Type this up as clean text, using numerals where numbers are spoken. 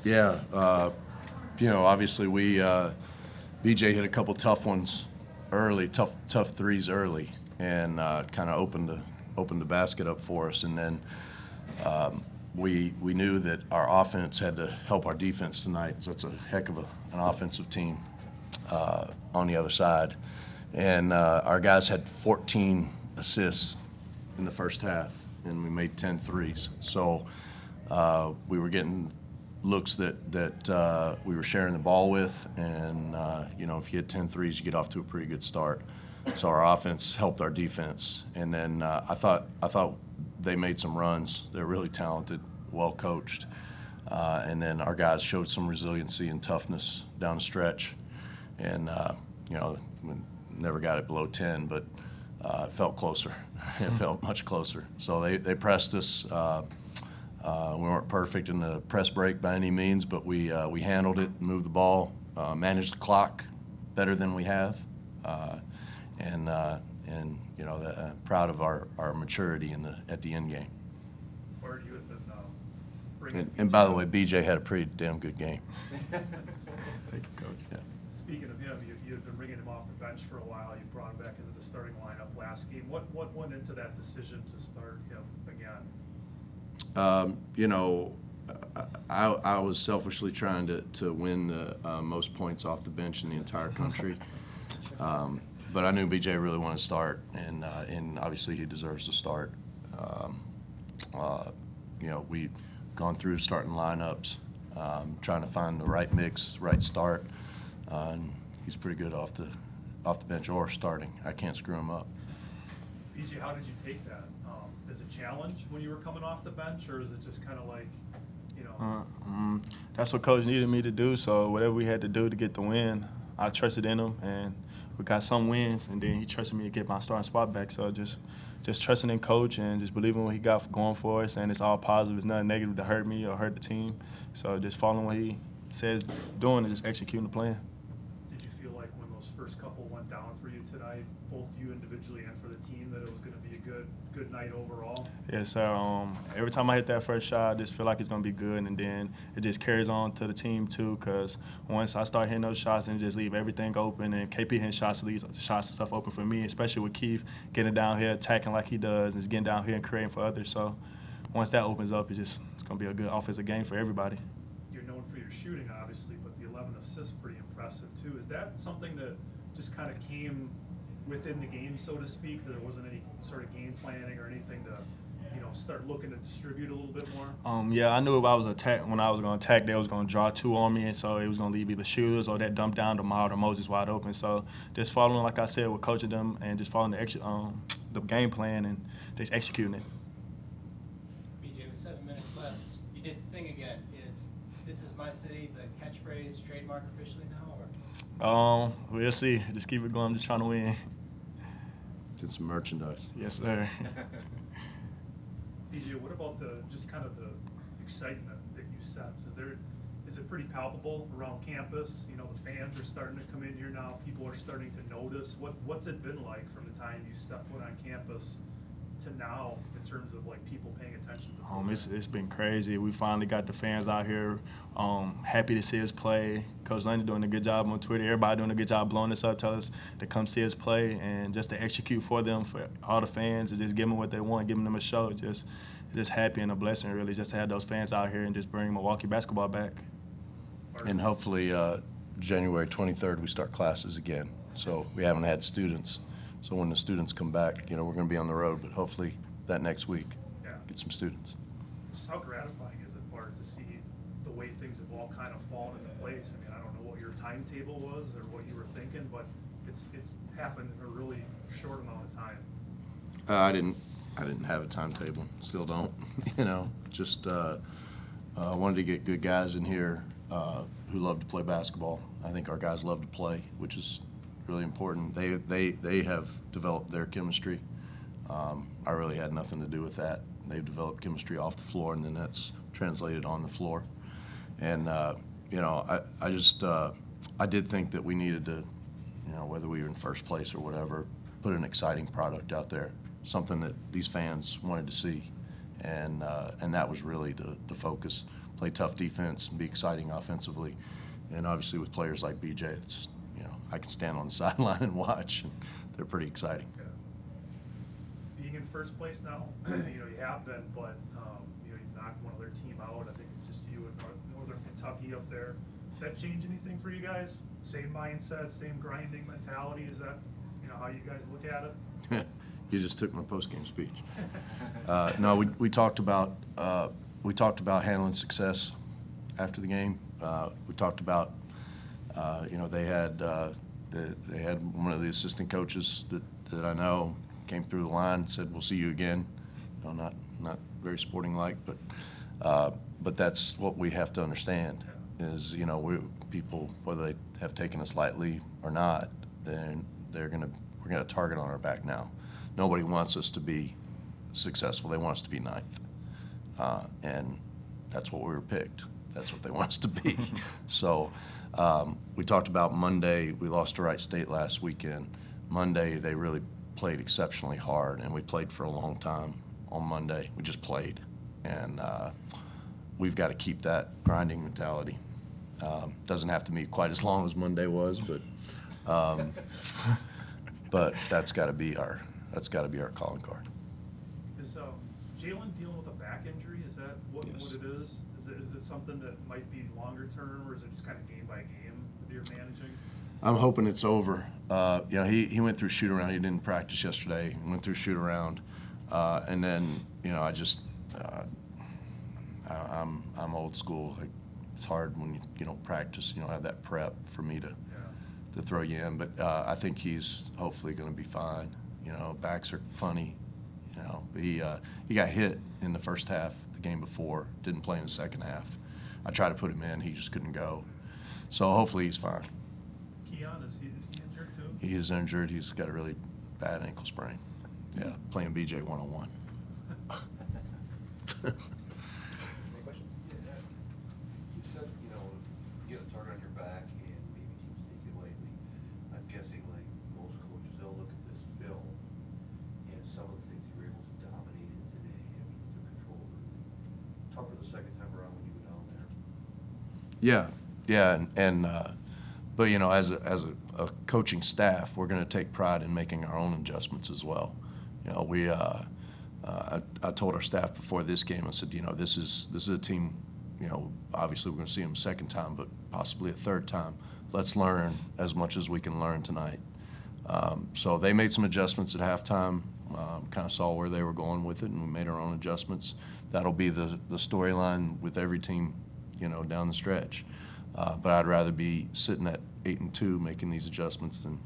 Yeah, obviously BJ hit a couple tough ones early, tough threes early, and kind of opened the basket up for us. And then we knew that our offense had to help our defense tonight. So that's a heck of an offensive team on the other side. And our guys had 14 assists in the first half, and we made 10 threes. So we were getting looks that we were sharing the ball with, and if you hit 10 threes, you get off to a pretty good start. So our offense helped our defense, and then I thought they made some runs. They're really talented, well coached, and then our guys showed some resiliency and toughness down the stretch, and never got it below 10, but it felt closer. It felt much closer. So they pressed us. We weren't perfect in the press break by any means, but we handled it, moved the ball, managed the clock better than we have, and proud of our maturity at the end game. Where you had been bringing And by the way, BJ had a pretty damn good game. Thank you, Coach. Yeah. Speaking of him, you had been bringing him off the bench for a while. You brought him back into the starting lineup last game. What went into that decision to start him again? I was selfishly trying to win the most points off the bench in the entire country. But I knew BJ really wanted to start, and obviously he deserves to start. We've gone through starting lineups, trying to find the right mix, right start, and he's pretty good off the bench or starting. I can't screw him up. BJ, how did you take that? As a challenge when you were coming off the bench, or is it just kind of like, That's what Coach needed me to do, so whatever we had to do to get the win, I trusted in him, and we got some wins, and then he trusted me to get my starting spot back. So just trusting in Coach and just believing what he got going for us, and it's all positive. It's nothing negative to hurt me or hurt the team. So just following what he says doing and just executing the plan. Did you feel like when those first couple went down for you tonight, both you individually and for the team, that it was going to be a good night overall? Yes, sir. Every time I hit that first shot, I just feel like it's going to be good, and then it just carries on to the team too, because once I start hitting those shots and just leave everything open, and KP hitting shots leaves shots and stuff open for me, especially with Keith getting down here, attacking like he does, and just getting down here and creating for others. So once that opens up, it's going to be a good offensive game for everybody. You're known for your shooting, obviously, but the 11 assists pretty impressive too. Is that something that just kind of came within the game, so to speak, that there wasn't any sort of game planning or anything to, start looking to distribute a little bit more? Yeah, I knew if I was when I was going to attack, they was going to draw two on me, and so it was going to leave either shooters or that dump down to Mild or Moses wide open. So just following, like I said, with coaching them and just following the game plan and just executing it. BJ, with 7 minutes left, you did the thing again. This is my city, the catchphrase trademark officially now, or? We'll see. Just keep it going. I'm just trying to win. Get some merchandise. Yes, sir. BJ, what about the excitement that you sense? Is it pretty palpable around campus? The fans are starting to come in here now. People are starting to notice. What's it been like from the time you stepped foot on campus to now in terms of people paying attention to the program? It's been crazy. We finally got the fans out here happy to see us play. Coach London doing a good job on Twitter. Everybody doing a good job blowing us up, tell us to come see us play, and just to execute for them, for all the fans, and just give them what they want, giving them a show. Just happy and a blessing, really, just to have those fans out here and just bring Milwaukee basketball back. And hopefully January 23rd we start classes again. So we haven't had students. So when the students come back, we're going to be on the road, but hopefully that next week, get some students. Just how gratifying is it, Bart, to see the way things have all kind of fallen into place? I mean, I don't know what your timetable was or what you were thinking, but it's happened in a really short amount of time. I didn't have a timetable. Still don't. Just wanted to get good guys in here who love to play basketball. I think our guys love to play, which is really important. They have developed their chemistry. I really had nothing to do with that. They've developed chemistry off the floor, and then that's translated on the floor. And I did think that we needed to, whether we were in first place or whatever, put an exciting product out there, something that these fans wanted to see, and that was really the focus. play tough defense and be exciting offensively. And obviously with players like BJ, it's, you know, I can stand on the sideline and watch, and they're pretty exciting. Yeah. Being in first place now, you know, you have been, but, you know, you knocked one other team out. I think it's just you and Northern Kentucky up there. Does that change anything for you guys? Same mindset, same grinding mentality? Is that, you know, how you guys look at it? You just took my postgame speech. No, we talked about handling success after the game. We talked about you know, they had one of the assistant coaches that I know came through the line and said, "We'll see you again." You know, not very sporting like, but that's what we have to understand is, you know, people, whether they have taken us lightly or not, then we're gonna target on our back now. Nobody wants us to be successful. They want us to be ninth, and that's what we were picked. That's what they want us to be. So we talked about Monday. We lost to Wright State last weekend. Monday, they really played exceptionally hard, and we played for a long time on Monday. We just played, and we've got to keep that grinding mentality. Doesn't have to be quite as long as Monday was, but that's got to be our calling card. Is Jalen dealing with a back injury? Is that what Yes. it is? Is it something that might be longer term, or is it just kind of game by game that you're managing? I'm hoping it's over. You know, he went through shoot around. He didn't practice yesterday. He went through shoot around, and then, you know, I'm old school. Like, it's hard when you don't practice. You don't have that prep for me to throw you in. But I think he's hopefully going to be fine. You know, backs are funny. You know, he got hit in the first half the game before. Didn't play in the second half. I tried to put him in. He just couldn't go. So hopefully he's fine. Keon, is he injured too? He is injured. He's got a really bad ankle sprain. Yeah, playing BJ 101. Any questions? Yeah. You said, you know, you get a target on your back and maybe teams take it lightly. I'm guessing, like most coaches, they'll look at this film and some of the things you were able to dominate in today, I mean, you took control. Tougher the second time around when you go down there. Yeah, but you know, as a coaching staff, we're going to take pride in making our own adjustments as well. You know, I told our staff before this game, I said, you know, this is a team, you know, obviously we're going to see them a second time, but possibly a third time. Let's learn as much as we can learn tonight. So they made some adjustments at halftime, kind of saw where they were going with it, and we made our own adjustments. That'll be the storyline with every team, you know, down the stretch. But I'd rather be sitting at 8-2 making these adjustments than